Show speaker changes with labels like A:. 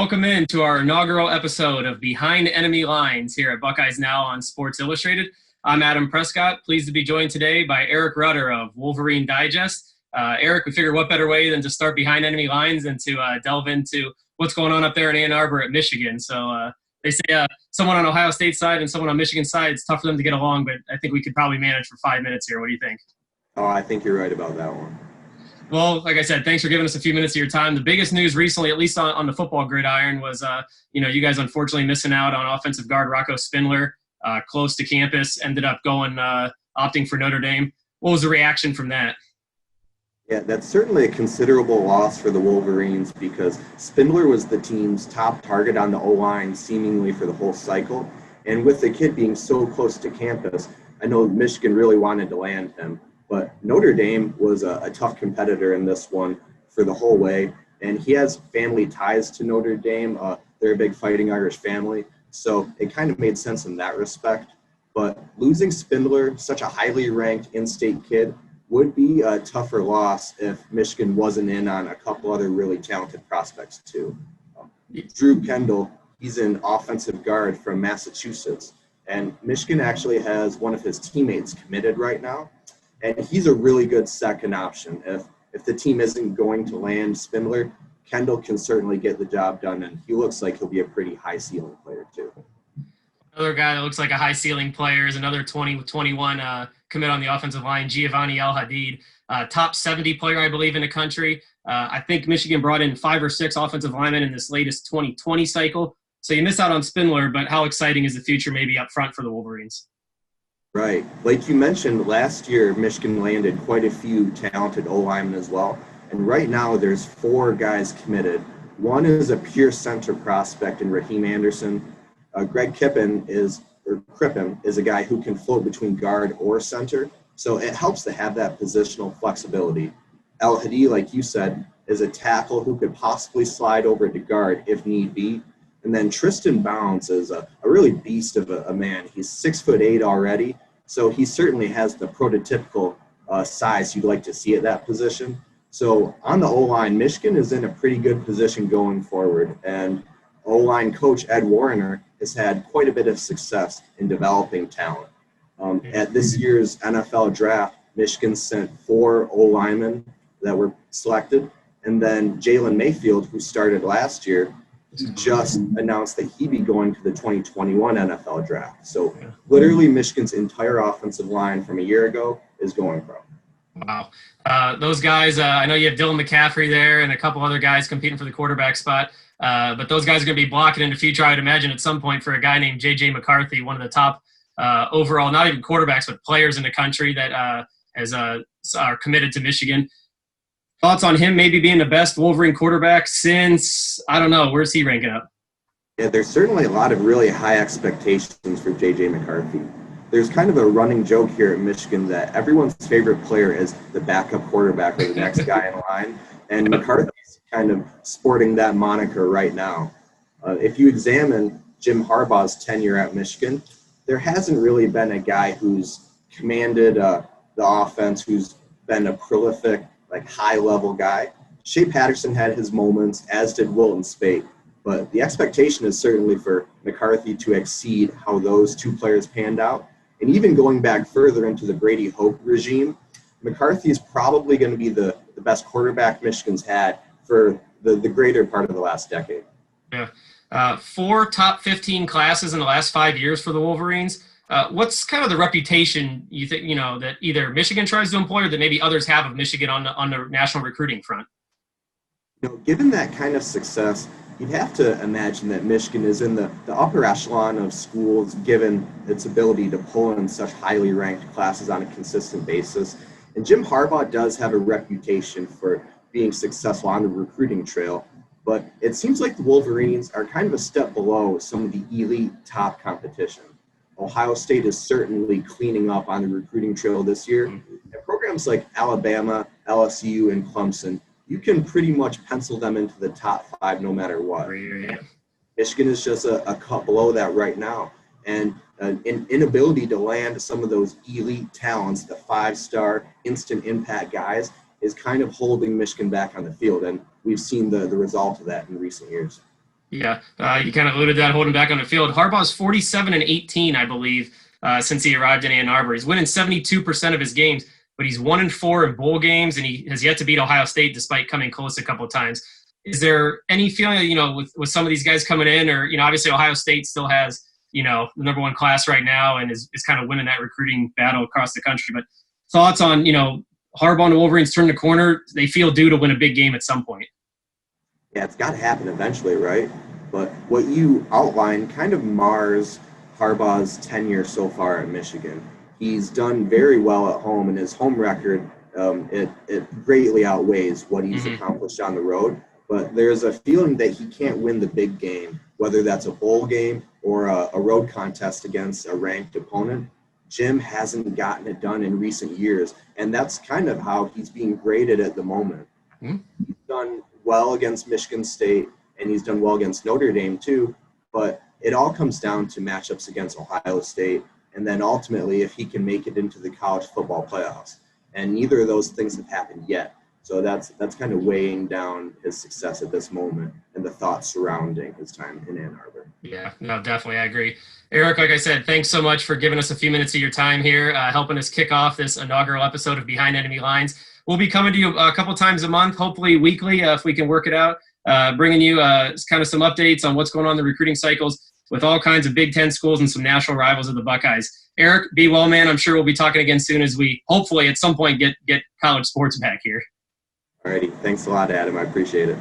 A: welcome in to our inaugural episode of Behind Enemy Lines here at Buckeyes Now on Sports Illustrated. I'm Adam Prescott, pleased to be joined today by Eric Rutter of WolverineDigest. Eric, we figured what better way than to start behind enemy lines and to delve into what's going on up there in Ann Arbor at Michigan. So they say someone on Ohio State side and someone on Michigan side, it's tough for them to get along, but I think we could probably manage for 5 minutes here. What do you think?
B: Oh, I think you're right about that one.
A: Well, like I said, thanks for giving us a few minutes of your time. The biggest news recently, at least on the football gridiron, was, you guys unfortunately missing out on offensive guard Rocco Spindler, close to campus, ended up going opting for Notre Dame. What was the reaction from that?
B: Yeah, that's certainly a considerable loss for the Wolverines because Spindler was the team's top target on the O-line seemingly for the whole cycle. And with the kid being so close to campus, I know Michigan really wanted to land him. But Notre Dame was a tough competitor in this one for the whole way. And he has family ties to Notre Dame. They're a big Fighting Irish family. So it kind of made sense in that respect. But losing Spindler, such a highly ranked in-state kid, would be a tougher loss if Michigan wasn't in on a couple other really talented prospects too. Drew Kendall, he's an offensive guard from Massachusetts. And Michigan actually has one of his teammates committed right now. And he's a really good second option. If the team isn't going to land Spindler, Kendall can certainly get the job done, and he looks like he'll be a pretty high-ceiling player too.
A: Another guy that looks like a high-ceiling player is another 20-21 commit on the offensive line, Giovanni El-Hadid, top 70 player, I believe, in the country. I think Michigan brought in 5 or 6 offensive linemen in this latest 2020 cycle. So you missed out on Spindler, but how exciting is the future maybe up front for the Wolverines?
B: Right. Like you mentioned, last year Michigan landed quite a few talented O-linemen as well. And right now there's 4 guys committed. One is a pure center prospect in Raheem Anderson. Greg Crippen is a guy who can float between guard or center. So it helps to have that positional flexibility. El-Hadid, like you said, is a tackle who could possibly slide over to guard if need be. And then Tristan Bounds is a really beast of a man. He's 6'8" already. So he certainly has the prototypical size you'd like to see at that position. So on the O-line, Michigan is in a pretty good position going forward. And O-line coach Ed Warner has had quite a bit of success in developing talent. At this year's NFL draft, Michigan sent 4 O-linemen that were selected. And then Jalen Mayfield, who started last year, just announced that he'd be going to the 2021 NFL draft. So literally Michigan's entire offensive line from a year ago is going pro.
A: Wow. Those guys, I know you have Dylan McCaffrey there and a couple other guys competing for the quarterback spot, but those guys are going to be blocking in the future, I would imagine, at some point for a guy named J.J. McCarthy, one of the top overall, not even quarterbacks, but players in the country that are committed to Michigan. Thoughts on him maybe being the best Wolverine quarterback since, I don't know, where's he ranking up?
B: Yeah, there's certainly a lot of really high expectations for J.J. McCarthy. There's kind of a running joke here at Michigan that everyone's favorite player is the backup quarterback or the next guy in line, and McCarthy's kind of sporting that moniker right now. If you examine Jim Harbaugh's tenure at Michigan, there hasn't really been a guy who's commanded the offense, who's been a prolific, high-level guy. Shea Patterson had his moments, as did Wilton Spate. But the expectation is certainly for McCarthy to exceed how those 2 players panned out. And even going back further into the Brady Hoke regime, McCarthy is probably going to be the best quarterback Michigan's had for the greater part of the last decade.
A: Yeah. 4 top 15 classes in the last 5 years for the Wolverines. What's kind of the reputation you think, that either Michigan tries to employ or that maybe others have of Michigan on the national recruiting front?
B: Given that kind of success, you'd have to imagine that Michigan is in the upper echelon of schools given its ability to pull in such highly ranked classes on a consistent basis. And Jim Harbaugh does have a reputation for being successful on the recruiting trail, but it seems like the Wolverines are kind of a step below some of the elite top competition. Ohio State is certainly cleaning up on the recruiting trail this year. And programs like Alabama, LSU, and Clemson, you can pretty much pencil them into the top 5 no matter what.
A: Yeah.
B: Michigan is just a cut below that right now. And an inability to land some of those elite talents, the 5-star instant impact guys, is kind of holding Michigan back on the field. And we've seen the result of that in recent years.
A: Yeah, you kind of alluded to that, holding back on the field. Harbaugh's 47-18, I believe, since he arrived in Ann Arbor. He's winning 72% of his games, but he's 1-4 in bowl games, and he has yet to beat Ohio State despite coming close a couple of times. Is there any feeling, with some of these guys coming in, or, obviously Ohio State still has, the number one class right now and is kind of winning that recruiting battle across the country. But thoughts on, Harbaugh and the Wolverines turn the corner? They feel due to win a big game at some point.
B: Yeah, it's got to happen eventually, right? But what you outlined kind of mars Harbaugh's tenure so far at Michigan. He's done very well at home, and his home record, it greatly outweighs what he's accomplished on the road. But there's a feeling that he can't win the big game, whether that's a bowl game or a road contest against a ranked opponent. Jim hasn't gotten it done in recent years, and that's kind of how he's being graded at the moment. He's done well against Michigan State, and he's done well against Notre Dame too, but it all comes down to matchups against Ohio State, and then ultimately if he can make it into the college football playoffs. And neither of those things have happened yet. So that's kind of weighing down his success at this moment and the thoughts surrounding his time in Ann Arbor.
A: Yeah, no, definitely. I agree. Eric, like I said, thanks so much for giving us a few minutes of your time here, helping us kick off this inaugural episode of Behind Enemy Lines. We'll be coming to you a couple times a month, hopefully weekly, if we can work it out, bringing you kind of some updates on what's going on in the recruiting cycles with all kinds of Big Ten schools and some national rivals of the Buckeyes. Eric, be well, man. I'm sure we'll be talking again soon as we hopefully at some point get college sports back here.
B: Alrighty. Thanks a lot, Adam. I appreciate it.